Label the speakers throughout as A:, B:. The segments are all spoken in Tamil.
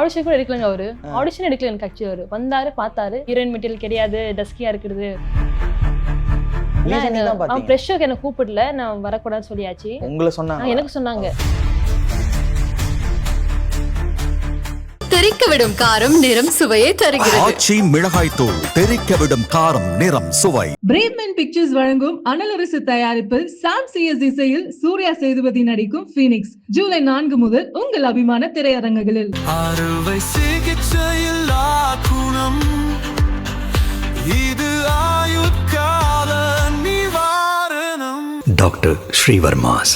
A: ஆடிஷன் கூட எடுக்கலங்க அவரு. ஆடிஷன் எடுக்கல எனக்கு ஆக்சுவலி. அவரு வந்தாரு, பார்த்தாரு, ஹீரோயின் மெட்டீரியல் கிடையாது, டஸ்கியா இருக்குது. அவன் ஃப்ரெஷ் ஷோக்கு என்ன கூப்பிடல, நான் வரக்கூடாதுன்னு சொல்லியாச்சு.
B: உங்களை சொன்னாங்க?
A: எனக்கு சொன்னாங்க.
C: தெறிக்க விடும் காரம் நிறம் சுவையை தருகிறது.
D: ஆச்சி மிளகாய் தூள் தெறிக்க விடும் காரம் நிறம் சுவை.
E: பிரேவ்மேன் பிக்சர்ஸ் வழங்கும் அனலரசு தயாரிப்பில் சாம் சிஎஸ் இசையில் சூர்யா சேதுபதி நடிக்கும் பீனிக்ஸ் ஜூலை 4 முதல் உங்கள் அபிமான திரையரங்குகளில்.
F: அறுவை சிகிச்சையில் குணம் இது ஆயுட்கால நிவாரணம். டாக்டர் ஸ்ரீவர்மாஸ்.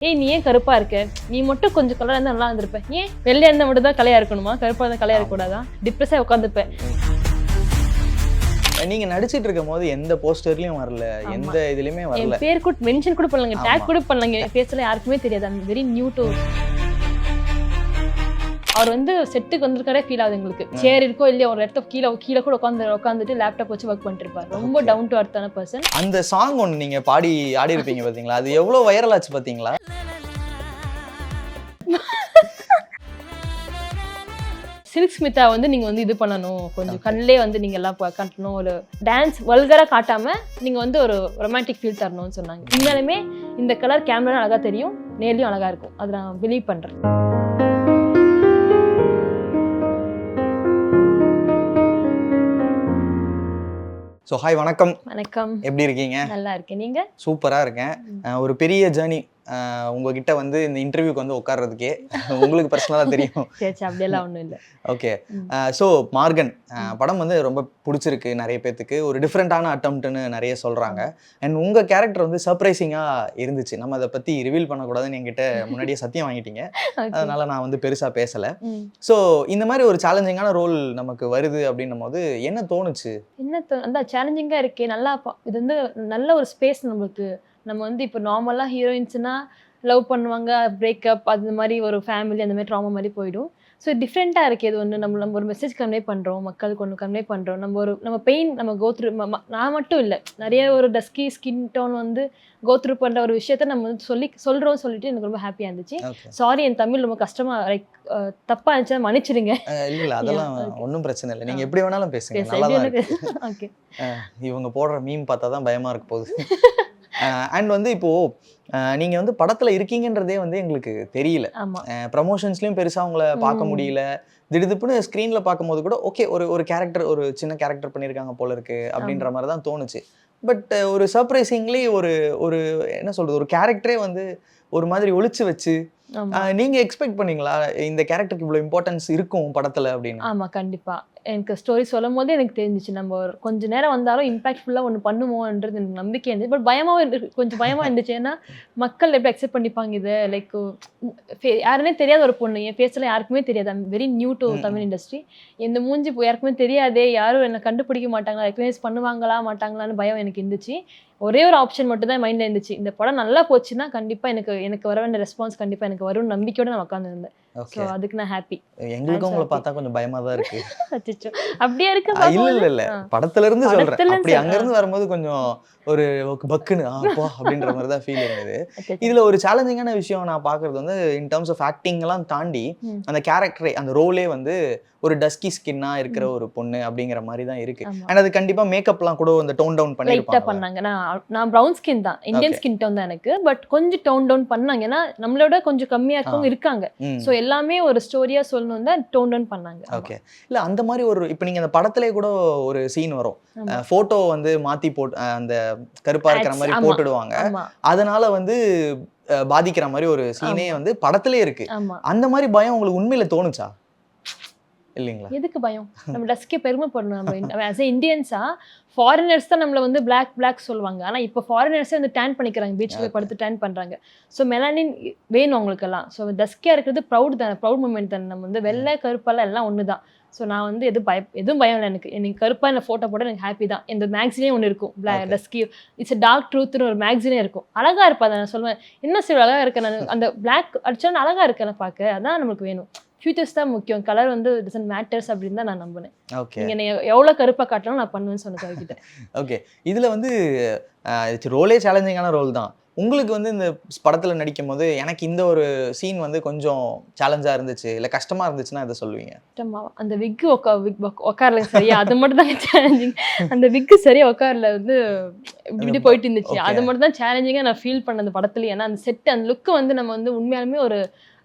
A: ஏய், நீ ஏன் கருப்பா இருக்க? நீ மட்டும் கொஞ்சம் கலரா இருந்தா நல்லா இருந்திருப்ப. ஏன் வெள்ளையா இருந்தா மட்டும் தான் கலையா இருக்கணுமா? கருப்பா இருந்தா கலையா இருக்க கூடாதா? டிப்ரெஸ்ஸா உட்காந்துருப்பேன்.
B: நீங்க நடிச்சிட்டு இருக்கும் போது எந்த போஸ்டர்லயும் வரல, எந்த இதுலயுமே வரல.
A: என் பேர் கூட மென்ஷன் கூட பண்ணலங்க, டேக் கூட பண்ணலங்க. பேசல, யாருக்குமே தெரியாது. I'm very new to. அவர் வந்து செட்டுக்கு வந்திருக்காரே ஃபீல் ஆகுது எங்களுக்கு. சேர் இருக்கோ இல்லையா, ஒரு இடத்த கீழே கூட உட்காந்துட்டு லேப்டாப் வச்சு ஒர்க் பண்ணிட்டு இருப்பாரு. ரொம்ப டவுன் டு அர்த்தான பர்சன். அந்த
B: சாங் ஒன்று நீங்க ஆடி இருப்பீங்க பாத்தீங்களா, அது எவ்வளவு வைரல் ஆச்சு பாத்தீங்களா?
A: சில்க் ஸ்மிதா வந்து நீங்க வந்து இது பண்ணணும், கொஞ்சம் கண்ணிலே வந்து நீங்க எல்லாம் காட்டணும், ஒரு டான்ஸ் வல்கரா காட்டாம நீங்க வந்து ஒரு ரொமான்டிக் ஃபீல் தரணும்னு சொன்னாங்க. உண்மையாலுமே இந்த கலர் கேமரா அழகா தெரியும், நேர்லயும் அழகா இருக்கும். அதை நான் பிலீவ் பண்றேன்.
B: ஸோ ஹாய், வணக்கம்.
A: வணக்கம்.
B: எப்படி இருக்கீங்க?
A: நல்லா இருக்கேன். நீங்க?
B: சூப்பரா இருக்கேன். ஒரு பெரிய ஜேர்னி உங்ககிட்ட வந்து இந்த இன்டர்வியூக்கு வந்து உட்கார்றதுக்கே உங்களுக்கு பர்சனலாக தெரியும்.
A: சரி, அப்படியெல்லாம் ஒன்றும் இல்லை.
B: ஓகே. ஸோ மார்கன் படம் வந்து ரொம்ப பிடிச்சிருக்கு நிறைய பேர்த்துக்கு. ஒரு டிஃப்ரெண்ட்டான அட்டம்ப்ட்னு நிறைய சொல்கிறாங்க. அண்ட் உங்கள் கேரக்டர் வந்து சர்ப்ரைசிங்காக இருந்துச்சு. நம்ம அதை பற்றி ரிவீல் பண்ணக்கூடாதுன்னு என்கிட்ட முன்னாடியே சத்தியம் வாங்கிட்டீங்க. அதனால் நான் வந்து பெருசாக பேசலை. ஸோ இந்த மாதிரி ஒரு சேலஞ்சிங்கான ரோல் நமக்கு வருது அப்படின்னும் போது என்ன தோணுச்சு?
A: அந்த சேலஞ்சிங்காக இருக்கே, நல்லா இது வந்து நல்ல ஒரு ஸ்பேஸ் நம்மளுக்கு. நம்ம வந்து இப்போ நார்மலாக ஹீரோயின்ஸ்னால் லவ் பண்ணுவாங்க, பிரேக்கப், அது மாதிரி ஒரு ஃபேமிலி அந்த மாதிரி ட்ராமா மாதிரி போயிடும். ஸோ டிஃப்ரெண்ட்டாக இருக்குது. இது ஒன்று நம்ம ஒரு மெசேஜ் கன்வே பண்ணுறோம், மக்களுக்கு ஒன்று கன்வே பண்ணுறோம். நம்ம பெயின் நம்ம கோத்ரூ, நான் மட்டும் இல்லை, நிறைய ஒரு டஸ்கி ஸ்கின் டோன் வந்து கோத்ரூ பண்ணுற ஒரு விஷயத்த நம்ம வந்து சொல்லிட்டு எனக்கு ரொம்ப ஹாப்பியாக இருந்துச்சு. சாரி, என் தமிழ் ரொம்ப கஷ்டமாக லைக் தப்பாக இருந்துச்சா மன்னிச்சிடுங்க.
B: இல்லை, அதெல்லாம் ஒன்றும் பிரச்சனை இல்லை. நீங்கள் எப்படி வேணாலும் பேசுங்க. ஓகே. இவங்க போடுற மீம் பார்த்தா தான் பயமாக இருக்க போகுது. அண்ட் வந்து இப்போது நீங்கள் வந்து படத்தில் இருக்கீங்கன்றதே வந்து எங்களுக்கு தெரியல. ப்ரமோஷன்ஸ்லேயும் பெருசாக அவங்கள பார்க்க முடியல. திடீர்னு ஸ்க்ரீனில் பார்க்கும்போது கூட ஓகே, ஒரு கேரக்டர், ஒரு சின்ன கேரக்டர் பண்ணியிருக்காங்க போல இருக்கு அப்படின்ற மாதிரி தான் தோணுச்சு. பட் ஒரு சர்ப்ரைசிங்லி ஒரு என்ன சொல்கிறது, ஒரு கேரக்டரே வந்து ஒரு மாதிரி ஒளிச்சு வச்சு நீங்கள் எக்ஸ்பெக்ட் பண்ணீங்களா இந்த கேரக்டருக்கு இவ்வளோ இம்பார்ட்டன்ஸ் இருக்கும் படத்தில் அப்படின்னு?
A: ஆமாம், கண்டிப்பாக. எனக்கு ஸ்டோரி சொல்லும் போதே எனக்கு தெரிஞ்சிச்சு, நம்ம ஒரு கொஞ்சம் நேரம் வந்தாலும் இம்பாக்ட்ஃபுல்லாக ஒன்று பண்ணுவோன்றது எனக்கு நம்பிக்கை இருந்துச்சு. பட் கொஞ்சம் பயமாக இருந்துச்சு. ஏன்னா மக்கள் எப்படி அக்செப்ட் பண்ணிப்பாங்க இதை. லைக் யாருன்னே தெரியாத ஒரு பொண்ணு, என் ஃபேஸில் யாருக்குமே தெரியாது. I'm very new to Tamil industry. எந்த மூஞ்சி யாருக்குமே தெரியாதே, யாரும் என்னை கண்டுபிடிக்க மாட்டாங்களா, ரெக்கக்னைஸ் பண்ணுவாங்களா மாட்டாங்களான்னு பயம் எனக்கு இருந்துச்சு. ஒரே ஒரு ஆப்ஷன் மட்டும் தான் மைண்டில் இருந்துச்சு, இந்த படம் நல்லா போச்சுன்னா கண்டிப்பாக எனக்கு வர வேண்டிய ரெஸ்பான்ஸ் கண்டிப்பாக எனக்கு வரும்னு நம்பிக்கையோடு நான் உட்காந்துருந்தேன். ஸோ அதுக்கு நான் ஹாப்பி.
B: எங்களுக்கும் உங்களை பார்த்தா கொஞ்சம் பயமாக தான் இருக்கு.
A: அப்படியே இருக்கு.
B: இல்ல படத்துல இருந்து சொல்றேன். அப்படி அங்க இருந்து வரும்போது கொஞ்சம் ஒரு பக்குன்னு அப்படின்ற மாதிரி தான் ஃபீல் இருந்தது. இதுல ஒரு சேலஞ்சிங்கான விஷயம் நான் பாக்குறது வந்து இன் டர்ம்ஸ் ஆஃப் ஆக்டிங் எல்லாம் தாண்டி அந்த கேரக்டரே, அந்த ரோலே வந்து ஒரு டஸ்கி ஸ்கின்னா இருக்கிற ஒரு பொண்ணு அப்படிங்கிற மாதிரி தான் இருக்கு. அண்ட் அது கண்டிப்பா மேக்கப்லாம் கூட அந்த டோன் டவுன்
A: பண்ணாங்க. நான் ப்ரௌன் ஸ்கின் தான், இந்தியன் ஸ்கின் டோன் தான் எனக்கு. பட் கொஞ்சம் டோன் டவுன் பண்ணாங்க. ஏன்னா நம்மளோட கொஞ்சம் கம்மியா இருக்கவங்க இருக்காங்க. ஸோ எல்லாமே ஒரு ஸ்டோரியா சொல்லணும் தான் டோன் டவுன் பண்ணாங்க.
B: ஓகே. இல்ல அந்த மாதிரி ஒரு இப்போ நீங்க அந்த படத்திலே கூட ஒரு சீன் வரும், போட்டோ வந்து மாத்தி போட்டு அந்த கருப்பா இருக்கிற மாதிரி போட்டுடுவாங்க. அதனால வந்து பாதிக்கிற மாதிரி ஒரு சீனே வந்து படத்திலே இருக்கு. அந்த மாதிரி பயம் உங்களுக்கு உண்மையில தோணுச்சா? இல்லைங்களா?
A: எதுக்கு பயம்? நம்ம டஸ்கே பெருமைப்படணும். நம்ம ஆஸ் எ இந்தியன்ஸா, ஃபாரினர்ஸ் தான் நம்மளை வந்து பிளாக் சொல்லுவாங்க. ஆனால் இப்போ ஃபாரினர்ஸே வந்து டேன் பண்ணிக்கிறாங்க, பீச்சில் போய் படுத்து டேன் பண்ணுறாங்க. ஸோ மெலானின் வேணும் அவங்களுக்கெல்லாம். ஸோ டஸ்கியாக இருக்கிறது ப்ரௌட் தானே, ப்ரௌட் மூமெண்ட் தானே. நம்ம வந்து வெள்ளை கருப்பெல்லாம் எல்லாம் ஒன்று தான். ஸோ நான் வந்து எதுவும் பயம் இல்லை எனக்கு கருப்பாக இந்த ஃபோட்டோ போட எனக்கு ஹாப்பி தான். இந்த மேக்ஸினே ஒன்று இருக்கும், டஸ்கி இட்ஸ் டார்க் ட்ரூத்னு ஒரு மேக்ஸினே இருக்கும். அழகாக இருப்பா அதை நான் சொல்லுவேன். என்ன சரி அழகாக இருக்கேன் நான், அந்த பிளாக் அடிச்சாலும் அழகாக இருக்கேன் பார்க்க. அதான் நம்மளுக்கு வேணும். ஃபியூச்சர்ஸ் தான் முக்கியம், கலர் வந்து டசன்ட் மேட்டர்ஸ் அப்படின்னு தான் நான் நம்பினேன். நீங்கள் எவ்வளோ கருப்பாக காட்டணும் நான் பண்ணுவேன்னு சொன்னேன்.
B: ஓகே. இதில் வந்து ரோலே சேலஞ்சிங்கான ரோல் தான். உங்களுக்கு வந்து இந்த படத்துல நடிக்கும் போது எனக்கு இந்த ஒரு சீன் வந்து கொஞ்சம் சேலஞ்சா இருந்துச்சு இல்ல கஷ்டமா இருந்துச்சுன்னா இதை சொல்லுவீங்க?
A: அந்த விக் உட்காரல சரியா, அது மட்டும் தான் சேலஞ்சிங். அந்த விக் சரியா உட்காரல வந்து இப்படி போயிட்டு இருந்துச்சு. அது மட்டும் தான் சேலஞ்சிங்கா நான் ஃபீல் பண்ண அந்த படத்துல. ஏன்னா அந்த செட் அந்த லுக்கு வந்து நம்ம வந்து உண்மையாலுமே ஒரு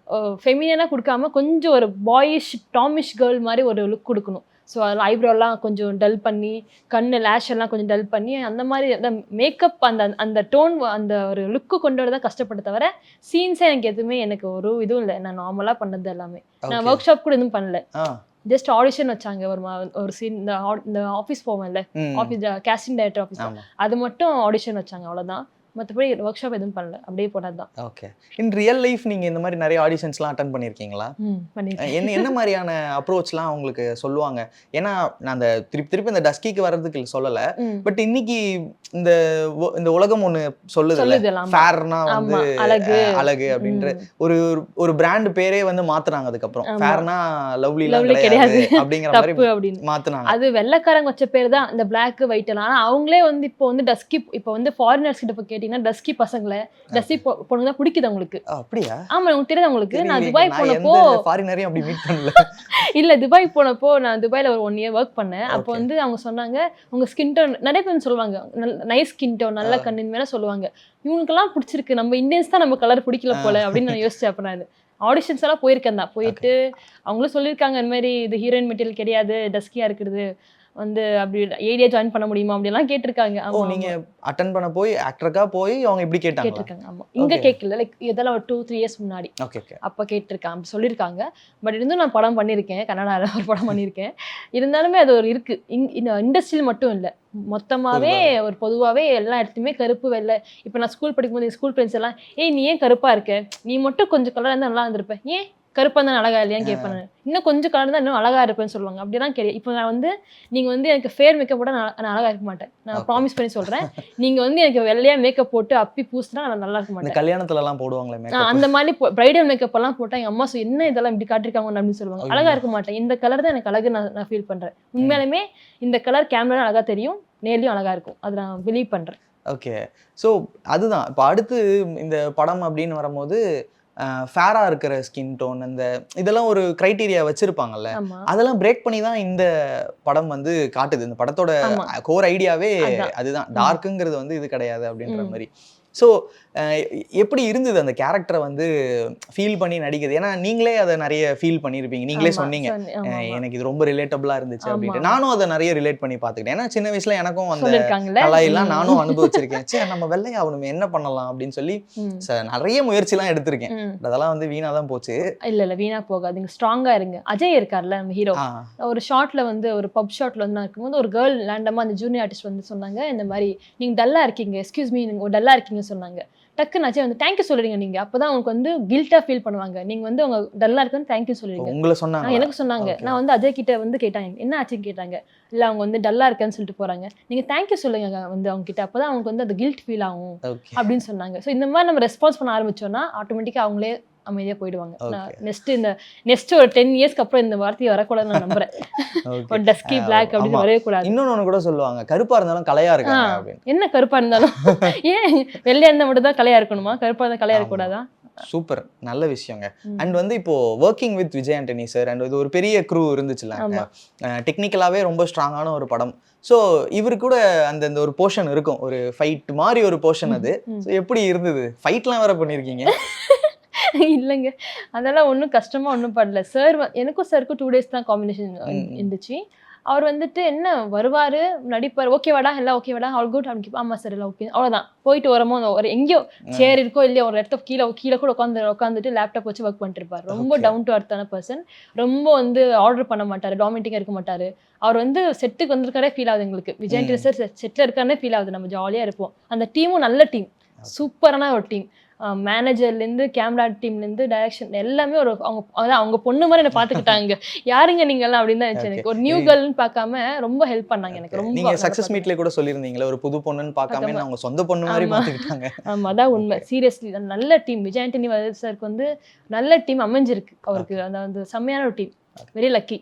A: ஃபெமினியனாக கொடுக்காம கொஞ்சம் ஒரு பாயிஷ் டாமிஷ் கேர்ள் மாதிரி ஒரு லுக் கொடுக்கணும். ஸோ அதில் ஐப்ரோலாம் கொஞ்சம் டல் பண்ணி, கண்ணு லேஷ் எல்லாம் கொஞ்சம் டல் பண்ணி, அந்த மாதிரி அந்த மேக்கப் அந்த அந்த டோன் அந்த ஒரு லுக்கு கொண்டு வரதான் கஷ்டப்பட்ட தவிர சீன்ஸே எனக்கு எதுவுமே எனக்கு ஒரு இதுவும் இல்லை. நான் நார்மலாக பண்ணது எல்லாமே. நான் ஒர்க் ஷாப் கூட எதுவும் பண்ணல. ஜஸ்ட் ஆடிஷன் வச்சாங்க. ஒரு சீன் இந்த ஆஃபீஸ் போவேன்ல, ஆஃபீஸ் கேஸ்டிங் டைரக்டர் ஆஃபீஸ், அது மட்டும் ஆடிஷன் வச்சாங்க, அவ்வளோதான். மற்றபடி ஒர்க் ஷாப் எதுவும் பண்ணல, அப்படியே போனது தான்.
B: ஓகே. இன் ரியல் லைஃப் நீங்கள் இந்த மாதிரி நிறைய ஆடிஷன்ஸ்லாம் அட்டன் பண்ணியிருக்கீங்களா? என்ன மாதிரியான அப்ரோச்லாம் உங்களுக்கு சொல்லுவாங்க? ஏன்னா நான் அந்த திருப்பி இந்த டஸ்கிக்கு வர்றதுக்கு சொல்லலை, பட் இன்னைக்கு இந்த உலகம் ஒன்று சொல்லுது, ஃபேர்னா வந்து அழகு அப்படின்ற ஒரு பிராண்ட் பேரே வந்து மாத்துறாங்க. அதுக்கப்புறம் ஃபேர்னா லவ்லி கிடையாது அப்படிங்கிற மாதிரி மாத்துனாங்க.
A: அது வெள்ளைக்காரங்க வச்ச பேர் தான் இந்த பிளாக் ஒயிட் எல்லாம். ஆனா அவங்களே வந்து இப்போ வந்து டஸ்கி, இப்போ வந்து ஃபாரினர்ஸ் கிட்ட டஸ்கி பசங்களை டஸ்கி பொண்ணுங்க தான் பிடிக்குது அவங்களுக்கு.
B: அப்படியா?
A: ஆமா, உங்களுக்கு தெரியாது. உங்களுக்கு நான் துபாய் போனப்போ
B: ஃபாரினரையும் அப்படி மீட் பண்ணல.
A: இல்ல, துபாய் போனப்போ நான் துபாயில ஒரு 1 year ஒர்க் பண்ணேன். அப்போ வந்து அவங்க சொன்னாங்க, உங்க ஸ்கின் டோன், நிறைய பேர் சொல்லுவாங்க நைஸ் ஸ்கின் டோன், நல்ல கண்ணின் மேல சொல்லுவாங்க. இவங்களுக்கெல்லாம் பிடிச்சிருக்கு, நம்ம இந்தியன்ஸ் தான் நம்ம கலர் பிடிக்கல போல அப்படின்னு நான் யோசிச்சேன். அப்ப நான் ஆடிஷன்ஸ் எல்லாம் போயிருக்கேன் தான். போயிட்டு அவங்களும் சொல்லியிருக்காங்க, இந்த மாதிரி இது ஹீரோயின் மெட்டீரியல் கிடையாது, டஸ்கியா இருக்குது, வந்து அப்படி ஏரியா ஜாயின் பண்ண முடியுமா அப்படிலாம் கேட்டிருக்காங்க.
B: நீங்க அட்டெண்ட் பண்ண போய் ஆக்டரா போய் அவங்க இப்படி
A: கேட்டிருக்காங்க. ஆமா, இங்க கேட்கல, லைக் இதெல்லாம் ஒரு 2-3 years முன்னாடி அப்ப கேட்டிருக்காங்க, அப்படி சொல்லியிருக்காங்க. பட் இருந்தும் நான் படம் பண்ணியிருக்கேன், கன்னடால ஒரு படம் பண்ணியிருக்கேன். இருந்தாலுமே அது ஒரு இருக்கு, இண்டஸ்ட்ரியில் மட்டும் இல்லை, மொத்தமாவே ஒரு பொதுவாகவே எல்லா இடத்துலையுமே கருப்பு வெள்ளை. இப்போ நான் ஸ்கூல் படிக்கும்போது ஸ்கூல் ஃப்ரெண்ட்ஸ் எல்லாம், நீ ஏன் கருப்பா இருக்க, நீ மட்டும் கொஞ்சம் கலராக இருந்தால் நல்லா இருந்திருப்பேன், ஏன் கருப்பா தான் அழகா இல்லையான்னு கேட்பேன். இன்னும் கொஞ்சம் கலர் தான் இன்னும் அழகா இருப்பேன்னு சொல்லுவாங்க. அப்படிதான் கேட்க. இப்போ நான் வந்து நீங்க வந்து எனக்கு ஃபேர் மேக்கப் போட நான் அழகா இருக்க மாட்டேன், நான் ப்ராமிஸ் பண்ணி சொல்றேன். நீங்க வந்து எனக்கு வெள்ளையா மேக்கப் போட்டு அப்பி பூசினா நான் நல்லா இருக்க மாட்டேன்.
B: கல்யாணத்துல எல்லாம் போடுவாங்களே
A: அந்த மாதிரி பிரைடல் மேக்கப் எல்லாம் போட்டா எங்க அம்மா என்ன இதெல்லாம் இப்படி காட்டிருக்காங்க அப்படின்னு சொல்லுவாங்க. அழகா இருக்க மாட்டேன். இந்த கலர் தான் எனக்கு அழகு நான் ஃபீல் பண்றேன். உண்மையாலுமே இந்த கலர் கேமரா அழகா தெரியும், நேர்லயும் அழகா இருக்கும், அதை நான் பிலீவ் பண்றேன்.
B: ஓகே. ஸோ அதுதான் இப்போ அடுத்து இந்த படம் அப்படின்னு வரும்போது ஃபேரா இருக்கிற ஸ்கின் டோன், இந்த இதெல்லாம் ஒரு கிரைட்டீரியா வச்சிருப்பாங்கல்ல, அதெல்லாம் பிரேக் பண்ணி தான் இந்த படம் வந்து காட்டுது. இந்த படத்தோட கோர் ஐடியாவே அதுதான், டார்க்குங்கிறது வந்து இது கிடையாது அப்படின்ற மாதிரி. ஸோ எப்படி இருந்தது அந்த கேரக்டரை வந்து ஃபீல் பண்ணி நடிக்கிறது? ஏன்னா நீங்களே அதை நிறைய ஃபீல் பண்ணியிருப்பீங்க, நீங்களே சொன்னீங்க எனக்கு இது ரொம்ப ரிலேட்டபிளா இருந்துச்சு அப்படின்ட்டு. நானும் அதை நிறைய ரிலேட் பண்ணி பார்த்துக்கிட்டேன். ஏன்னா சின்ன வயசுல எனக்கும் அந்த கலையெல்லாம் நானும் அனுபவிச்சிருக்கேன். சரி நம்ம வெள்ளையாகணுமே, என்ன பண்ணலாம் அப்படின்னு சொல்லி நிறைய முயற்சிலாம் எடுத்திருக்கேன். அதெல்லாம் வந்து வீணா தான் போச்சு.
A: இல்ல வீணா போகாதுங்க, ஸ்ட்ராங்கா இருங்க. அஜய் இருக்கார்ல நம்ம ஹீரோ, ஒரு ஷார்ட்ல வந்து ஒரு பப் ஷாட்ல வந்து இருக்கும்போது ஒரு கேர்ள் ரேண்டமா அந்த ஜூனியர் ஆர்டிஸ்ட் வந்து சொன்னாங்க, இந்த மாதிரி நீங்க டல்லா இருக்கீங்க, எக்ஸ்கியூஸ் மீ நீங்க டல்லா இருக்கீங்க சொன்னாங்க. டக்குன்னு அஜய் வந்து தேங்க்யூ சொல்லிடுங்க, நீங்க அப்பதான் உங்களுக்கு வந்து கில்ட்டா ஃபீல் பண்ணுவாங்க, நீங்க வந்து உங்க டல்லா இருக்குன்னு தேங்க்யூ சொல்லிடுங்க.
B: உங்களை சொன்னாங்க?
A: எனக்கு சொன்னாங்க. நான் வந்து அஜய் கிட்ட வந்து கேட்டாங்க என்ன ஆச்சுன்னு கேட்டாங்க. இல்ல அவங்க வந்து டல்லா இருக்கேன்னு சொல்லிட்டு போறாங்க, நீங்க தேங்க்யூ சொல்லுங்க வந்து அவங்க கிட்ட, அப்பதான் அவங்களுக்கு வந்து அந்த கில்ட் ஃபீல் ஆகும் அப்படின்னு சொன்னாங்க. ஸோ இந்த மாதிரி நம்ம ரெஸ்பான்ஸ் பண்ண ஆரம்பிச்சோம்னா ஆட்டோமேட்டிக்கா அவங்களே அமைதியா போயிடுவாங்க. நெக்ஸ்ட் ஒரு 10 yearsக்கு அப்புறம் இந்த வார்த்தையை வரக்கூடாது நான் நம்புறேன். ஒரு டஸ்கி பிளாக் அப்படின்னு வரவே கூடாது.
B: இன்னொன்னு கூட சொல்லுவாங்க, கருப்பா இருந்தாலும் கலையா இருக்காங்க அப்படின்னு.
A: என்ன கருப்பா இருந்தாலும் ஏன் வெள்ளையா இருந்தா மட்டும் தான் கலையா இருக்கணுமா, கருப்பா இருந்தா கலையா இருக்க கூடாதா?
B: சூப்பர், நல்ல விஷயங்க. அண்ட் வந்து இப்போ working with Vijay Antony sir and இது ஒரு பெரிய க்ரூ இருந்துச்சுல, டெக்னிக்கலாவே ரொம்ப ஸ்ட்ராங்கான ஒரு படம். ஸோ இவரு கூட அந்த ஒரு போர்ஷன் இருக்கும், ஒரு ஃபைட் மாதிரி ஒரு போர்ஷன். அது எப்படி இருந்தது? ஃபைட்லாம் வேற பண்ணியிருக்கீங்க?
A: இல்லைங்க, அதெல்லாம் ஒன்றும் கஷ்டமா ஒன்றும் படல. சார் எனக்கும் சாருக்கும் 2 days தான் காம்பினேஷன் இருந்துச்சு. அவர் வந்துட்டு என்ன வருவார் நடிப்பார், ஓகேவாடா எல்லாம் ஓகேவாடா ஆல் குட் அப்படின்னு. ஆமாம் சார் எல்லாம் ஓகே, அவ்வளோதான். போயிட்டு வரமோ ஒரு எங்கேயோ சேர் இருக்கோ இல்லையோ ஒரு இடத்த கீழே கூட உட்காந்துட்டு லேப்டாப் வச்சு ஒர்க் பண்ணிட்டு இருப்பார். ரொம்ப டவுன் டு அர்த்தான பர்சன். ரொம்ப வந்து ஆர்டர் பண்ண மாட்டார், டாமினேட்டிங்காக இருக்க மாட்டார். அவர் வந்து செட்டுக்கு வந்திருக்காரே ஃபீல் ஆகுது எங்களுக்கு. விஜய் ஆண்டனி சார் செட்டில் இருக்காருன்னே ஃபீல் ஆகுது. நம்ம ஜாலியாக இருப்போம். அந்த டீமும் நல்ல டீம், சூப்பரான ஒரு டீம். மேனேஜர்லேருந்து கேமரா டீம்லேருந்து டைரக்ஷன் எல்லாமே ஒரு அவங்க பொண்ணு மாதிரி என்ன பார்த்துக்கிட்டாங்க. யாருங்க நீங்கெல்லாம் அப்படின்னு தான் இருந்துச்சு எனக்கு. ஒரு நியூ கேர்ள்னு பார்க்காம ரொம்ப ஹெல்ப் பண்ணாங்க எனக்கு. ரொம்ப
B: நீங்க சக்சஸ் மீட்ல கூட சொல்லியிருந்தீங்களா, ஒரு புது பொண்ணுன்னு பார்க்காம அவங்க சொந்த பொண்ணு மாதிரி பார்த்துக்கிட்டாங்க.
A: ஆமா, அதான் உண்மை. சீரியஸ்லி நல்ல டீம். விஜய் ஆண்டனி சாருக்கு வந்து நல்ல டீம் அமைஞ்சிருக்கு அவருக்கு. அந்த செம்மையான ஒரு டீம். Very lucky.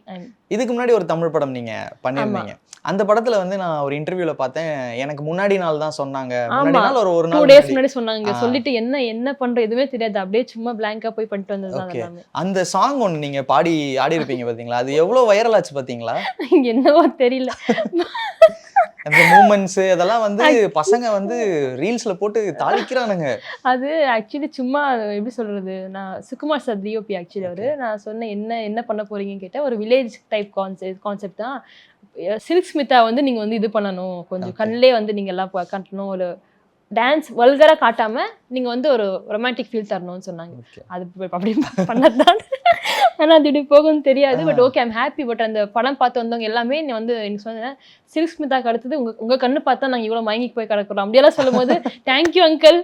B: இதுக்கு முன்னாடி ஒரு தமிழ் படம் நீங்க பண்ணிருந்தீங்க. அந்த படத்துல வந்து நான் ஒரு இன்டர்வியூல பார்த்தேன், எனக்கு முன்னாடி நாள் தான் சொன்னாங்க. முன்னாடி நாள் ஒரு
A: 2
B: நாள்
A: டேஸ் முன்னாடி சொன்னாங்க. சொல்லிட்டு என்ன பண்ற எதுவுமே தெரியாது, அப்படியே சும்மா பிளாங்கா போய் பண்ணிட்டு வந்தது
B: ஓகே.
A: எல்லாமே.
B: அந்த சாங் ஒன்னு நீங்க பாடி ஆடி இருப்பீங்க பாத்தீங்களா, அது எவ்வளவு வைரல் ஆச்சு பாத்தீங்களா?
A: என்னவோ தெரியல.
B: அந்த மூமெண்ட்ஸ் அதெல்லாம் வந்து பசங்க வந்து ரீல்ஸ்ல போட்டு தாளிக்கிறானுங்க.
A: அது ஆக்சுவலி சும்மா எப்படி சொல்றது, நான் சுகுமார் சார் டிஓபி ஆக்சுவலி அவரு. நான் சொன்னேன் என்ன பண்ண போறீங்கன்னு கேட்டேன். ஒரு வில்லேஜ் டைப் கான்செப்ட் தான். சில்க் ஸ்மிதா வந்து நீங்க வந்து இது பண்ணணும், கொஞ்சம் கண்ணிலே வந்து நீங்க எல்லாம் காட்டணும், ஒரு டான்ஸ் வல்கரா காட்டாம நீங்க வந்து ஒரு ரொமான்டிக் ஃபீல் தரணும்னு சொன்னாங்க. அது அப்படி பண்ணதான். ஆனா அது இப்படி போகும்னு தெரியாது. But okay, I'm happy. But அந்த படம் பார்த்து வந்தவங்க எல்லாமே நீ வந்து எனக்கு சொன்னேன், சில்க் ஸ்மிதாக்கு அடுத்தது உங்க கண்ணு பார்த்தா நாங்க இவ்வளவு மயங்கி போய் கிடக்குறோம் அப்படியெல்லாம் சொல்லும் போது தேங்க்யூ அங்கிள்,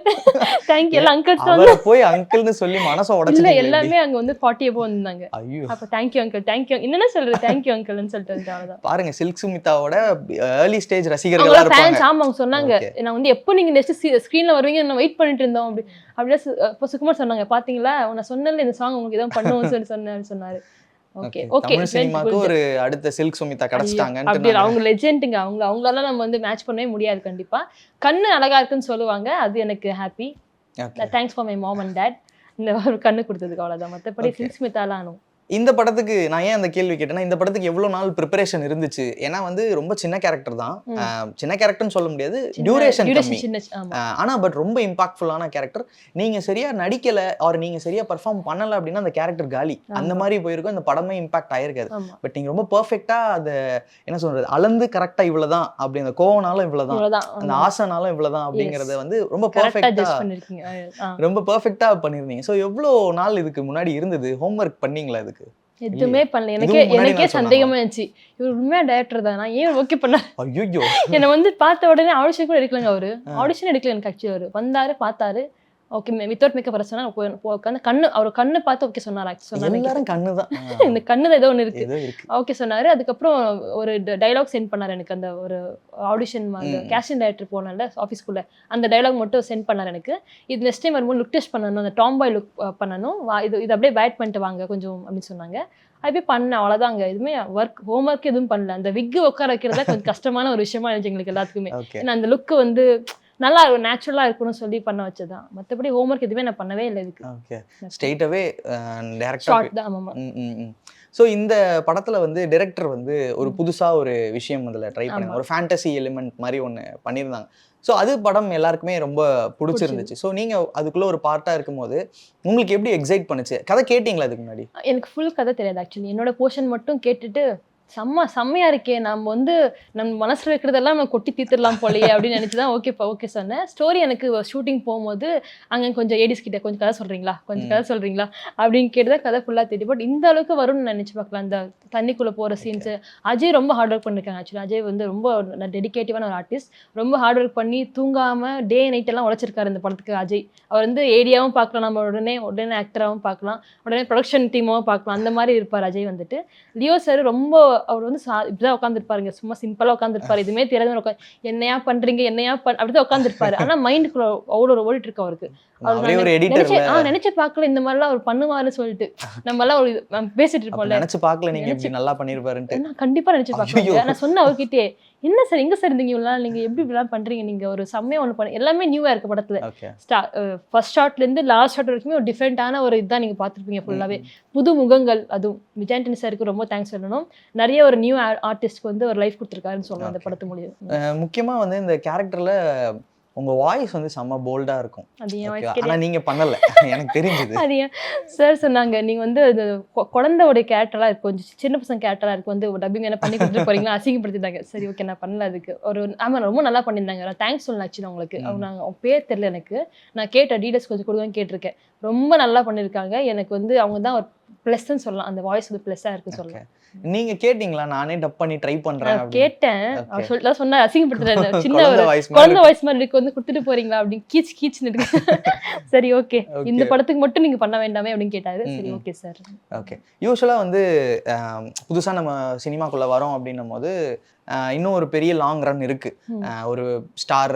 A: தேங்க்யூ எல்லாம் அங்கிள்ஸ் வந்து
B: போய் அங்கிள்னு சொல்லி மனச
A: இல்ல
B: உடைச்சிட்டீங்க.
A: எல்லாமே அங்க வந்து 40 above வந்தாங்க.
B: ஐயோ,
A: அப்ப தேங்க்யூ அங்கிள், தேங்க்யூ என்னென்ன சொல்றது, தேங்க்யூ அங்கிள்னு சொல்லிட்டு வந்து அவ்வளவுதான்.
B: பாருங்க சில்க் சுமிதாவோட ஏர்லி ஸ்டேஜ் ரசிகர்களா
A: அவங்களோட
B: இருப்பாங்க.
A: ஃபேன்ஸ். ஆமா, அவங்க சொன்னாங்க நான் வந்து எப்போ நீங்க நெக்ஸ்ட் ஸ்கிரீன்ல வருவீங்க நான் வெயிட் பண்ணிட்டு இருந்தோம் அப்படியே. அப்போ சுகுமார் சொன்னாங்க, பாத்தீங்களா நான் சொன்னேன்ல இந்த சாங் உங்களுக்கு இதான் பண்ணுவோம்னு சொன்னாரு. ஓகே ஓகே,
B: தமிழ் சினிமாக்கு ஒரு அடுத்த சில்க் சுமிதா கிடைச்சிட்டாங்கன்னு
A: அப்படி அவங்க லெஜெண்டுங்க. அவங்களால நம்ம வந்து மேட்ச் பண்ணவே முடியாது கண்டிப்பா. கண்ணு அழகா இருக்குன்னு சொல்லுவாங்க, அது எனக்கு happy. Thanks for my mom and dad இந்த ஒரு கண்ணு கொடுத்ததுக்கு, அவ்வளவுதான். மற்றபடி சில்க் ஸ்மிதாலாம் ஆனும்.
B: இந்த படத்துக்கு நான் ஏன் அந்த கேள்வி கேட்டேன்னா, இந்த படத்துக்கு எவ்வளவு நாள் ப்ரிப்பரேஷன் இருந்துச்சு? ஏன்னா வந்து ரொம்ப சின்ன கேரக்டர் தான், சின்ன கேரக்டர்னு சொல்ல முடியாது, டியூரேஷன் கம்மி. ஆனா பட் ரொம்ப இம்பாக்ட்ஃபுல்லான கேரக்டர். நீங்க சரியா நடிக்கல ஆர் நீங்க சரியா பெர்ஃபார்ம் பண்ணல அப்படின்னா அந்த கேரக்டர் காலி, அந்த மாதிரி போயிருக்கும். அந்த படமே இம்பாக்ட் ஆயிருக்காது. பட் நீங்க ரொம்ப பெர்ஃபெக்ட்டா அதை என்ன சொல்றது, அளந்து கரெக்டா இவ்வளவுதான் அப்படி, அந்த கோவனாலும் இவ்வளவுதான், அந்த ஆசனாலும் இவ்வளவுதான் அப்படிங்கறத வந்து ரொம்ப பெர்ஃபெக்ட்டா பண்ணிருந்தீங்க. சோ எவ்வளவு நாள் இதுக்கு முன்னாடி இருந்தது, ஹோம்வொர்க் பண்ணீங்களா? இதுக்கு
A: எதுவுமே பண்ணல. எனக்கே சந்தேகமா இருந்துச்சு, இவர் உண்மையா டைரக்டர் தான், நான் ஏன் ஓகே பண்ண.
B: ஐயோ,
A: என்னை வந்து பார்த்த உடனே ஆடிஷன் கூட எடுக்கலங்க அவரு. ஆடிஷன் எடுக்கல எனக்கு ஆக்சுவலி. அவரு வந்தாரு, பார்த்தாரு, ஓகே வித்தவுட் மேக்கப் வர சொன்னா உட்காந்து அவர் கண்ணு பார்த்து ஓகே சொன்னாரு.
B: எல்லாரும் கண்ணுதான்,
A: இந்த கண்ணு தான் ஏதோ ஒன்று இருக்கு, ஓகே சொன்னாரு. அதுக்கப்புறம் ஒரு டைலாக் சென்ட் பண்ணாரு எனக்கு. அந்த ஒரு ஆடிஷன் கேஸ்டிங் டைரக்டர் போனால ஆஃபீஸ்க்குள்ள, அந்த டைலாக் மட்டும் சென்ட் பண்ணாரு எனக்கு. இது நெக்ஸ்ட் டைம் வரும்போது லுக் டெஸ்ட் பண்ணணும், அந்த டாம்பாய் லுக் பண்ணணும், இது அப்படியே பேட் பண்ணிட்டு வாங்க கொஞ்சம் அப்படின்னு சொன்னாங்க. அப்படியே பண்ணேன், அவ்வளோதாங்க. எதுவுமே ஹோம் ஒர்க் எதுவும் பண்ணல. அந்த விக்கு உட்கார வைக்கிறதா கொஞ்சம் கஷ்டமான ஒரு விஷயமா இருந்துச்சு எங்களுக்கு எல்லாத்துக்குமே. ஏன்னா அந்த லுக்கு வந்து நல்லா நேச்சுரலா இருக்கணும்னு சொல்லி பண்ண வச்சதான். மற்றபடி ஹோம்ஒர்க் எதுவுமே நான் பண்ணவே இல்லை இதுக்கு.
B: ஓகே, ஸ்ட்ரெயிட்டாவே டைரக்டா.
A: ஆமாம்.
B: ஸோ இந்த படத்துல வந்து டைரக்டர் வந்து ஒரு புதுசா ஒரு விஷயம் அதில் ட்ரை பண்ணாங்க, ஒரு ஃபேண்டசி எலிமெண்ட் மாதிரி ஒன்று பண்ணியிருந்தாங்க. ஸோ அது படம் எல்லாருக்குமே ரொம்ப பிடிச்சிருந்துச்சு. ஸோ நீங்க அதுக்குள்ள ஒரு பார்ட்டா இருக்கும்போது உங்களுக்கு எப்படி எக்ஸைட் பண்ணுச்சு? கதை கேட்டீங்களா அதுக்கு முன்னாடி?
A: எனக்கு ஃபுல் கதை தெரியாது ஆக்சுவலி. என்னோட போர்ஷன் மட்டும் கேட்டுட்டு செம்மையா இருக்கே, நம்ம வந்து நம்ம மனசுல இருக்கிறதெல்லாம் நம்ம கொட்டி தீர்த்துடலாம் போலையே அப்படின்னு நினைச்சுதான் ஓகே சொன்னேன். ஸ்டோரி எனக்கு ஷூட்டிங் போகும்போது அங்கே கொஞ்சம் ஏடிஸ் கிட்ட கொஞ்சம் கதை சொல்றீங்களா அப்படின்னு கேட்டுதான் கதை ஃபுல்லா தெரியும். பட் இந்த அளவுக்கு வரும்னு நினைச்சு பார்க்கலாம். அந்த தண்ணிக்குள்ள போற சீன்ஸ் அஜய் ரொம்ப ஹார்ட் ஒர்க் பண்ணிருக்காங்க ஆக்சுவலி. அஜய் வந்து ரொம்ப டெடிகேட்டிவான ஒரு ஆர்டிஸ்ட். ரொம்ப ஹார்ட் ஒர்க் பண்ணி தூங்காம டே நைட் எல்லாம் உழைச்சிருக்காரு இந்த படத்துக்கு அஜய். அவர் வந்து ஏரியாவும் பார்க்கலாம், நம்ம உடனே ஆக்டராகவும் பார்க்கலாம், உடனே ப்ரொடக்ஷன் டீமாவும் பார்க்கலாம், அந்த மாதிரி இருப்பார் அஜய் வந்துட்டு. லியோ சார் ரொம்ப அவர் வந்து இப்படிதான் உட்காந்துருப்பாருங்க, சும்மா சிம்பிளா உட்காந்துருப்பாரு, எதுவுமே தெரியாத என்னையா பண்றீங்க அப்படிதான் உட்காந்துருப்பாரு. ஆனா மைண்டுக்குள்ள அவ்வளோ ஓடிட்டு இருக்கு அவருக்கு. நினைச்சு பார்க்கல இந்த மாதிரிலாம் அவர் பண்ணுவாருன்னு சொல்லிட்டு. நம்ம எல்லாம் பேசிட்டு இருப்போம்ல,
B: நினைச்சு பார்க்கல நீங்க இப்படி நல்லா பண்ணிருப்பாருன்னு.
A: நான் கண்டிப்பா நினைச்சு பார்க்கல. நான் சொன்ன அவர்கிட்டே, என்ன சார் எங்க சார் இருந்தீங்க இவ்வளவு நாள், நீங்க எப்படி இப்படிலாம் பண்றீங்க, நீங்க ஒரு செம்மையா ஒண்ணு பண்ண, எல்லாமே நியூவா இருக்கு படத்துல. ஃபர்ஸ்ட் ஷாட்ல இருந்து லாஸ்ட் ஷாட் வரைக்குமே ஒரு டிஃப்ரெண்டான ஒரு இதுதான் நீங்க பாத்துருப்பீங்க ஃபுல்லாவே. புது முகங்கள். அதுவும் விஜய் ஆண்டனி சாருக்கு ரொம்ப தேங்க்ஸ் சொல்லணும். நிறைய ஒரு நியூ ஆர்டிஸ்ட்க்கு வந்து ஒரு லைஃப் கொடுத்துருக்காருன்னு சொல்லலாம் அந்த படத்து மூலியம்.
B: முக்கியமா வந்து இந்த கேரக்டர்ல உங்க வாய்ஸ் வந்து செம்ம போல்டா இருக்கும். ஆனா நீங்க பண்ணல, எனக்கு தெரிஞ்சது. அது
A: சார் சொன்னாங்க, நீங்க வந்து குழந்தையோட கேரக்டரா இருக்கு, கொஞ்சம் சின்ன பசங்க கேரக்டரா இருக்கு, வந்து டப்பிங் என்ன பண்ணி கொடுத்துட்டு போறீங்களா, அசிங்கப்படுத்திட்டாங்க. சரி ஓகே, நான் பண்ணல அதுக்கு. ஆமா ரொம்ப நல்லா பண்ணியிருந்தாங்க. நான் தேங்க்ஸ் சொல்லணும் ஆக்சுவலி உங்களுக்கு. அவங்க பேர் தெரியல எனக்கு, நான் கேட்ட டீடைல்ஸ் கொஞ்சம் கொடுங்கன்னு கேட்டிருக்கேன். ரொம்ப நல்லா பண்ணியிருக்காங்க. எனக்கு வந்து அவங்க தான் ஒரு ப்ளஸ்ன்னு சொல்லலாம், அந்த வாய்ஸ் வந்து ப்ளஸ்ஸா இருக்குன்னு சொல்லலாம்.
B: நீங்க கேட்டீங்களா? நானே டப் பண்ணி ட்ரை பண்றேன்
A: கேட்டேன். அவர் சொல்லிட்டு சொன்னா அசிங்கப்படுத்துறாரு, சின்ன குழந்தை வாய்ஸ் மாதிரி இருக்கு, வந்து கொடுத்துட்டு போறீங்களா அப்படின்னு கீச்சுன்னு இருக்கு. சரி ஓகே, இந்த படத்துக்கு மட்டும் நீங்க பண்ண வேண்டாமே அப்படின்னு கேட்டாரு. சரி ஓகே சார்.
B: ஓகே, யூஸ்வலா வந்து புதுசா நம்ம சினிமாக்குள்ள வரோம் அப்படின்னும் போது இன்னும் ஒரு பெரிய லாங் ரன் இருக்கு. ஒரு ஸ்டார்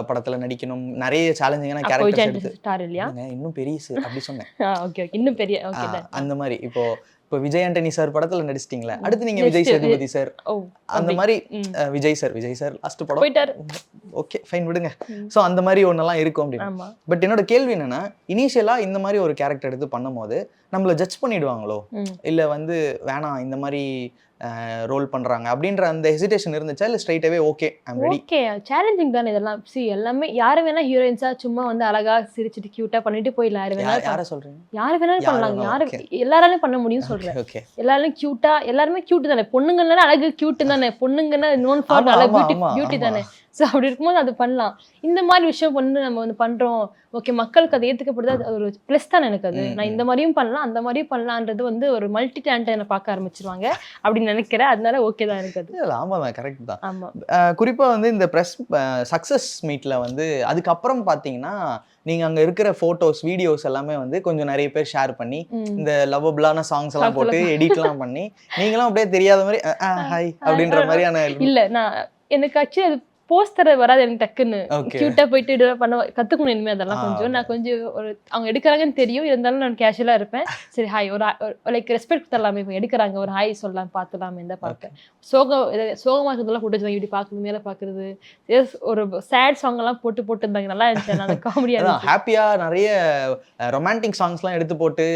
B: படத்துல நடிக்கணும், நிறைய சேலஞ்சிங்கான கேரக்டர்ஸ் எடுத்து.
A: ஸ்டார் இல்லையா,
B: இன்னும் பெரிய அப்படி சொன்னேன்.
A: ஓகே இன்னும் பெரிய. ஓகே,
B: அந்த மாதிரி இப்போ இப்போ விஜய் ஆண்டனி சார் படத்துல நடிச்சிட்டீங்களா, அடுத்து நீங்க விஜய்
A: Next,
B: சேதுபதி சார்
A: ஓ
B: அந்த மாதிரி விஜய் சார் லாஸ்ட் படம்
A: போயிட்டாரு.
B: ஓகே ஃபைன் விடுங்க. ஸோ அந்த மாதிரி ஒன்னெல்லாம் இருக்கும் அப்படின்னு.
A: ஆமா.
B: பட் என்னோட கேள்வி என்னன்னா, இனிஷியலா இந்த மாதிரி ஒரு கேரக்டர் எடுத்து பண்ணும்போது நம்மள ஜட்ஜ் பண்ணிடுவாங்களோ, இல்ல வந்து வேணாம் இந்த மாதிரி ரோல் பண்றாங்க அப்படின்ற அந்த ஹெசிடேஷன் இருந்துச்சா, இல்ல ஸ்ட்ரைட்டாவே okay I am ready?
A: Okay, challenging தானே இதெல்லாம். எல்லாமே யாரு வேணா ஹீரோயின்ஸா சும்மா வந்து அழகா சிரிச்சிட்டு கியூட்டா பண்ணிட்டு போயிடலாம்.
B: யார சொல்றீங்க?
A: யாரு வேணாலும் பண்ணலாம். யாரு எல்லாராலும் பண்ண முடியும் சொல்றேன்.
B: ஓகே
A: எல்லாரும் கியூட்டா, எல்லாருமே கியூட் தானே. பொண்ணுங்கன்னா அழகு கியூட் தானே. பொண்ணுங்கன்னா நோன் ஃபார் அழகு பியூட்டி தானே. ஸோ அப்படி இருக்கும்போது அது பண்ணலாம். இந்த மாதிரி விஷயம் வந்து நம்ம வந்து பண்றோம், ஓகே மக்களுக்கு அது ஏத்துக்கப்படுது, அது ஒரு ப்ளஸ் தானே எனக்கு. அது நான் இந்த மாதிரியும் பண்ணலாம் அந்த மாதிரியும் பண்ணலான்றது வந்து ஒரு மல்டி டேலண்டை பார்க்க ஆரம்பிச்சிருவாங்க அப்படின்னு நினைக்கிறேன். அதனால ஓகே தான் எனக்கு அது.
B: ஆமா தான், கரெக்ட் தான்.
A: ஆமா.
B: குறிப்பா வந்து இந்த பிரஸ் சக்சஸ் மீட்ல வந்து அதுக்கப்புறம் பாத்தீங்கன்னா நீங்க அங்க இருக்கிற போட்டோஸ் வீடியோஸ் எல்லாமே வந்து கொஞ்சம் நிறைய பேர் ஷேர் பண்ணி இந்த லவ்வபிளான சாங்ஸ் எல்லாம் போட்டு எடிட்லாம் பண்ணி நீங்களும் அப்படியே தெரியாத மாதிரி ஹாய் அப்படின்ற மாதிரியான
A: இல்ல, நான் எனக்கு ஆக்சுவலி அது போஸ்டர் வராது எனக்கு டக்குன்னு. கியூட்டா போயிட்டு இதெல்லாம் பண்ண கத்துக்கணும் இனிமே. அதெல்லாம் கொஞ்சம் நான் கொஞ்சம் ஒரு அவங்க எடுக்கிறாங்கன்னு தெரியும், இருந்தாலும் நான் கேஷுவலா இருப்பேன். சரி ஹாய் ஒரு லைக் ரெஸ்பெக்ட் தரலாமே, இப்போ எடுக்கிறாங்க ஒரு ஹாய் சொல்லலாம் பார்த்துலாமே தான் பார்ப்பேன். சோகமாக இருக்கிறதெல்லாம் போட்டு வச்சுருந்தாங்க, இப்படி பார்க்குறது மேலே பார்க்குறது. ஒரு சேட் சாங் எல்லாம் போட்டு இருந்தாங்க, நல்லா இருந்துச்சு. நான் காமெடியா இருந்துச்சு.
B: ஹாப்பியா நிறைய ரொமான்டிக் சாங்ஸ்லாம் எடுத்து போட்டு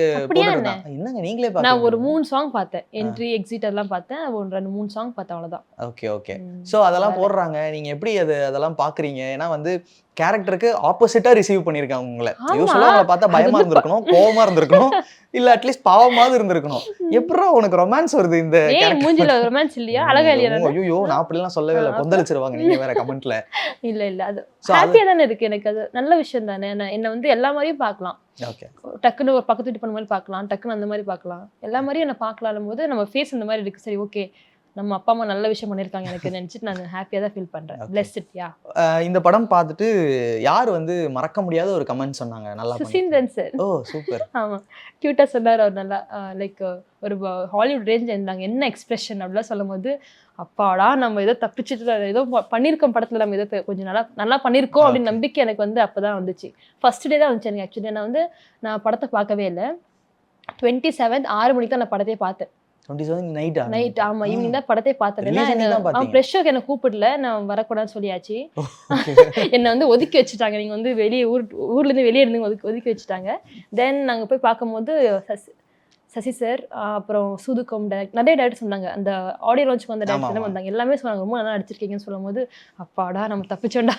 B: என்னங்க நீங்களே பாருங்க.
A: நான் ஒரு 3 சாங் பார்த்தேன், என்ட்ரி எக்ஸிட் எல்லாம் பார்த்தேன். ஒரு 2-3 சாங் பார்த்தேன், அவ்வளவுதான்.
B: ஓகே சோ அதெல்லாம் போடுறாங்க, நீங்க எப்படி அதெல்லாம் பாக்குறீங்க? ஏன்னா வந்து கேரக்டருக்கு ஆப்போசிட்டா ரிசீவ் பண்ணிருக்காங்க உங்களை. யூசுவலா அவங்கள பார்த்தா பயமா இருந்திருக்கணும், கோவமா இருந்திருக்கணும், இல்ல அட்லீஸ்ட் பாவமாவது இருந்திருக்கணும். எப்பறா உனக்கு ரொமான்ஸ் வருது இந்த
A: மூஞ்சில ரொமான்ஸ் இல்லையா, அழகா இல்லையா?
B: ஐயோ நான் அப்படிலாம் சொல்லவே இல்லை, கொந்தளிச்சிருவாங்க நீங்க வேற கமெண்ட்ல.
A: இல்ல அது ஹாப்பியா தானே இருக்கு எனக்கு. அது நல்ல விஷயம் தானே. என்ன வந்து எல்லா மாதிரியும் பார்க்கலாம்.
B: ஓகே,
A: டக்குன்னு ஒரு பக்கத்து வீட்டு பண்ண மாதிரி பார்க்கலாம், டக்குன்னு அந்த மாதிரி பார்க்கலாம், எல்லா மாதிரியும் என்ன பார்க்கலாம் போது நம்ம ஃபேஸ் இந்த மாதிரி இருக்கு. சரி ஓகே, நம்ம அப்பா அம்மா நல்ல விஷயம் பண்ணிருக்காங்க எனக்கு நினைச்சிட்டு நான் ஹாப்பியா தான் ஃபீல் பண்றேன். பிளெஸ்ட். யா
B: இந்த படம் பார்த்துட்டு யார் வந்து மறக்க முடியாத ஒரு கமெண்ட் சொன்னாங்க? நல்லா
A: சுசீந்திரன் சார்.
B: ஓ சூப்பர்.
A: ஆமா, கியூட்டா சொன்னார் அவர். நல்லா லைக் ஒரு ஹாலிவுட் ரேஞ்ச் இருந்தாங்க. என்ன எக்ஸ்பிரஷன் அப்படிலாம் சொல்லும் போது அப்பாடா நம்ம ஏதோ தப்பிச்சுட்டு ஏதோ பண்ணியிருக்கோம் படத்துல, நம்ம ஏதோ கொஞ்சம் நல்லா பண்ணியிருக்கோம் அப்படின்னு நம்பிக்கை எனக்கு வந்து அப்பதான் வந்துச்சு. ஃபர்ஸ்ட் டே தான் வந்துச்சு எனக்கு. ஆக்சுவலி நான் படத்தை பார்க்கவே இல்லை. 27 6 மணிக்கு தான் நான் படத்தையே பார்த்தேன்.
B: 27 நைட்.
A: ஆமா, ஈவினிங் தான் படத்தை பார்த்தேன். அவன் ஃப்ரெஷ்ஷாக என்ன கூப்பிடல, நான் வரக்கூடாதுன்னு சொல்லியாச்சு. என்னை வந்து ஒதுக்கி வச்சுட்டாங்க. நீங்க வந்து வெளியே ஊர்ல இருந்து வெளியே இருந்து ஒதுக்கி வச்சுட்டாங்க. தென் நாங்க போய் பார்க்கும்போது சசி சார், அப்புறம் சூதுக்கம் டைரக்ட், நிறைய டேரக்டர் சொன்னாங்க. அந்த ஆடியோ லான்ச்சுக்கு வந்த டேரக்டர் வந்தாங்க. எல்லாமே சொன்னாங்க ரொம்ப நல்லா நடிச்சிருக்கீங்கன்னு சொல்லும் போது அப்பாடா நம்ம தப்பிச்சோண்டா.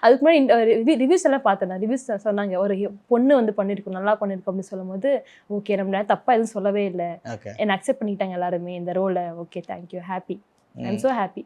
A: அதுக்கு முன்னாடி ரிவ்யூஸ் எல்லாம் பார்த்தேன். ரிவ்யூஸ் சொன்னாங்க ஒரு பொண்ணு வந்து பண்ணியிருக்கோம், நல்லா பண்ணியிருக்கோம் அப்படின்னு சொல்லும் போது ஓகே நம்ம தப்பா எதுவும் சொல்லவே இல்லை, என்னை அக்செப்ட் பண்ணிட்டாங்க எல்லாருமே இந்த ரோலை. Okay thank you, happy, I am so happy.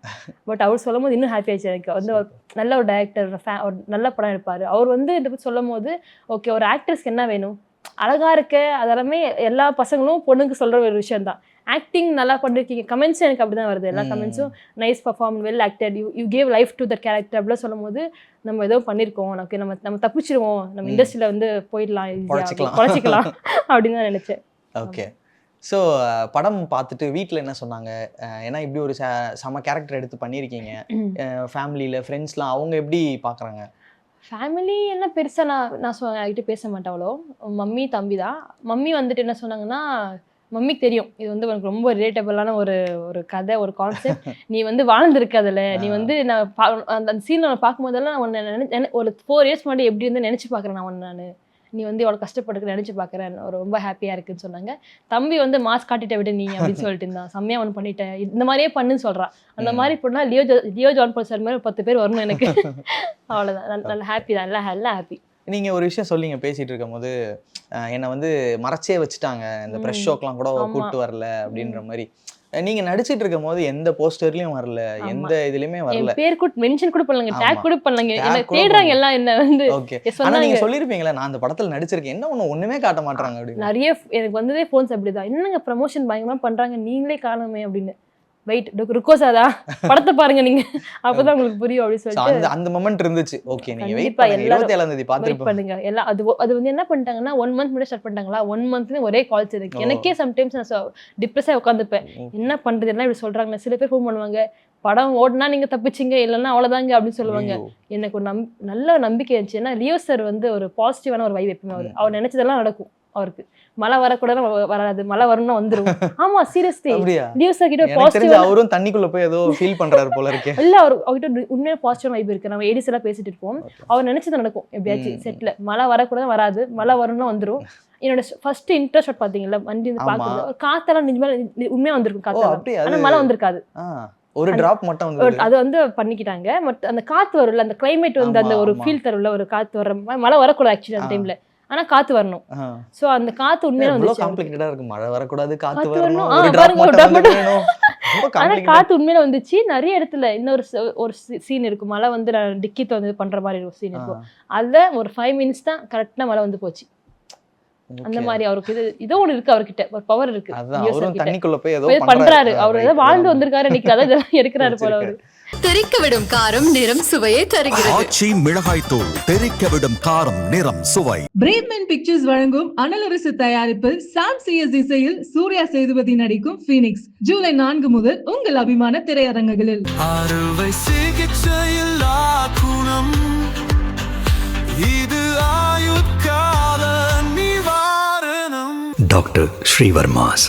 A: But அவர் சொல்லும் போது இன்னும் ஹாப்பி ஆயிடுச்சு எனக்கு. வந்து நல்ல ஒரு டைரக்டர், ஒரு நல்ல படம் எடுப்பார் அவர். வந்து இதை பற்றி சொல்லும் போது ஓகே ஒரு ஆக்ட்ரஸ்க்கு என்ன வேணும், அழகா இருக்க, அதெல்லாமே எல்லா பசங்களும் பொண்ணுக்கு சொல்ற ஒரு விஷயம் தான். ஆக்டிங் நல்லா பண்ணிருக்கீங்க, கமெண்ட்ஸும் எனக்கு அப்படிதான் வருது. எல்லா கமெண்ட்ஸும் nice perform, well acted, you gave life to that character அப்படிலாம் சொல்லும் போது நம்ம ஏதோ பண்ணியிருக்கோம், நமக்கு நம்ம தப்பிச்சிருவோம், நம்ம இண்டஸ்ட்ரியில வந்து போயிடலாம், குறைச்சிக்கலாம் அப்படின்னு தான் நினைச்சேன்.
B: ஓகே. ஸோ படம் பார்த்துட்டு வீட்டில் என்ன சொன்னாங்க? ஏன்னா இப்படி ஒரு செம கேரக்டர் எடுத்து பண்ணியிருக்கீங்க, ஃபேமிலியில் ஃப்ரெண்ட்ஸ்லாம் அவங்க எப்படி பார்க்குறாங்க?
A: ஃபேமிலி என்ன பெருசாக நான் அவங்ககிட்ட பேச மாட்டேன் அவ்வளோ. மம்மி தம்பி தான். மம்மி வந்துட்டு என்ன சொன்னாங்கன்னா, மம்மிக்கு தெரியும் இது வந்து உனக்கு ரொம்ப ரிலேட்டபிளான ஒரு கதை, ஒரு கான்செப்ட், நீ வந்து வாழ்ந்துருக்க அதில், நீ வந்து நான் அந்த சீனில் நான் பார்க்கும்போதெல்லாம் உன்னை ஒரு 4 இயர்ஸ் முன்னாடி எப்படி இருந்து நினச்சி பார்க்குறேன் நான் நீ வந்து எவ்வளோ கஷ்டப்பட்டு நினச்சி பார்க்குறேன், ரொம்ப ஹாப்பியாக இருக்குன்னு சொன்னாங்க. தம்பி வந்து மாஸ்க் காட்டிட்ட விட நீ அப்படின்னு சொல்லிட்டு இருந்தான். செம்மையாக ஒன்று பண்ணிட்டேன், இந்த மாதிரியே பண்ணுன்னு சொல்கிறான். அந்த மாதிரி போனால் லியோ ஜான் பால் சார் மாதிரி 10 பேர் வரணும் எனக்கு. அவ்வளோதான், நல்ல ஹாப்பி தான், எல்லாம் ஹாப்பி.
B: நீங்கள் ஒரு விஷயம் சொல்லிங்க பேசிகிட்டு இருக்கும் போது, என்னை வந்து மறைச்சே வச்சுட்டாங்க, இந்த ப்ரெஷ் ஷோக்கெலாம் கூட கூப்பிட்டு வரல அப்படின்ற மாதிரி. நீங்க நடிச்சிட்டு இருக்கும் போது எந்த போஸ்டர்லயும் வரல, எந்த இதுலயுமே வரல,
A: பேர் கூட மென்ஷன் கூட பண்ணலங்க, டேக் கூட பண்ணலங்க. என்ன தேடுறாங்க எல்லாம் என்ன வந்து.
B: ஓகே, ஆனா நீங்க சொல்லிருப்பீங்களா நான் அந்த படத்துல நடிச்சிருக்கேன், என்ன ஒண்ணுமே காட்ட மாட்டாங்க அப்படின்னு.
A: நிறைய எனக்கு வந்ததே ஃபோன்ஸ் அப்படிதான், என்னங்க ப்ரமோஷன் பயங்கரமா பண்றாங்க நீங்களே காணுமே அப்படின்னு. வெயிட் ருக்கோசாதா படத்தை பாருங்க நீங்க, அப்பதான் உங்களுக்கு புரியும் அப்படின்னு சொல்லிட்டு
B: அந்த மொமெண்ட் இருந்துச்சு. ஓகே, நீங்க வெயிட் பண்ணுங்க, 27ஆம் தேதி பாத்துட்டு
A: பண்ணுங்க எல்லாம். அது வந்து என்ன பண்ணிட்டாங்கன்னா 1 மந்த் முன்னாடி ஸ்டார்ட் பண்ணிட்டாங்களா, 1 மந்த்ல ஒரே கால்ஸ் இருக்கு. எனக்கே சம்டைம்ஸ் நான் டிப்ரெஸ்ஸா உட்காந்துப்பேன், என்ன பண்றது எல்லாம் இப்படி சொல்றாங்க. சில பேர் ஃபோன் பண்ணுவாங்க, படம் ஓடுனா நீங்க தப்பிச்சிங்க, இல்லைன்னா அவ்வளவுதாங்க அப்படின்னு சொல்லுவாங்க. எனக்கு ஒரு நல்ல நம்பிக்கை இருந்துச்சு. ஏன்னா லியோ சார் வந்து ஒரு பாசிட்டிவான ஒரு வைப் எப்பவுமே அவர் நினைச்சதெல்லாம் நடக்கும். அவருக்கு. மழை வரக்கூடாது வராது, மழை வரணும்னா வந்துரும். ஆமா சீரியஸ்லி.
B: அப்படியா?
A: டியூ சார் கிட்ட
B: எனக்கு தெரிஞ்சு
A: பாசிட்டிவ்
B: அவரும் தண்ணிக்குள்ள போய் ஏதோ ஃபீல் பண்றாரு போல இருக்கே.
A: இல்ல அவர்கிட்ட உண்மையா பாசிட்டிவ் வைப் இருக்கு. நம்ம ஏடிஸ் எல்லாம் பேசிட்டு இருப்போம். அவர் நினைச்சது நடக்கும் எப்படியாச்சும் செட்ல. மழை வரக்கூடாது வராது, மழை வரணும்னா வந்துரும். என்னோட ஃபர்ஸ்ட் இன்ட்ரெஸ்ட் ஷாட் பாத்தீங்களா, வண்டி வந்து பாக்குறது காத்தெல்லாம் நிஜமா உண்மையா வந்திருக்கும் காத்தெல்லாம்.
B: அப்படியே
A: ஆனா மழை வந்திருக்காது.
B: ஒரு டிராப் மட்டும் வந்து
A: அது வந்து பண்ணிக்கிட்டாங்க. பட் அந்த காத்து வரும்ல, அந்த கிளைமேட் வந்து அந்த ஒரு ஃபீல் தரும்ல, ஒரு காத்து வர மழை வரக்கூடாது ஆக்சுவலி அந்த டைம்ல. ஆனா காத்து வரணும். சோ அந்த காத்து உண்மையா
B: இவ்வளவு
A: வந்துச்சு.
B: காம்ப்ளிகேட்டடா இருக்கு. மழை வரக்கூடாது, காத்து
A: காத்து
B: வரணும்,
A: வரணும்.
B: ஒரு
A: ஆ,
B: டிராப்
A: பாருங்க, ஒரு
B: மட்டும்
A: drop
B: வந்து
A: மட்டும்.
B: வேணும். ரொம்ப
A: ஆனா
B: காம்ப்ளிகேட்டட்.
A: காத்து உண்மையில வந்துச்சு. நிறைய இடத்துல இன்னொரு ஒரு சீன் இருக்கும். மழை வந்து டிக்கி வந்து பண்ற மாதிரி ஒரு சீன் இருக்கும். அதுல ஒரு 5 மினிட்ஸ் தான் கரெக்டா மழை வந்து போச்சு. அந்த மாதிரி அவருக்கு இதோ ஒண்ணு இருக்கு, அவர்கிட்ட ஒரு பவர் இருக்கு.
B: அதான் அவரும் தண்ணிக்குள்ள போய் ஏதோ
A: பண்றாரு. அவர் ஏதோ வாழ்ந்து வந்திருக்காரு நினைக்கிறாரு, இதெல்லாம் எடுக்கிறாரு போல அவரு.
C: தெறிக்கவிடும் காரம் நிறம் சுவையை தருகிறது.
D: ஆச்சி மிளகாய் தூள் தெறிக்கவிடும் காரம் நிறம் சுவை.
E: பிரேவ்மென் பிக்சர்ஸ் வழங்கும் அனலரசு தயாரிப்பில் சாம் சிஎஸ் இசையில் சூர்யா சேதுபதி நடிக்கும் ஃபீனிக்ஸ் ஜூலை 4 முதல் உங்கள் அபிமான திரையரங்குகளில்.
F: அறுவை சிகிச்சையில்லா குணம், இது ஆயுட்கால நிவாரணம். டாக்டர் ஸ்ரீவர்மாஸ்.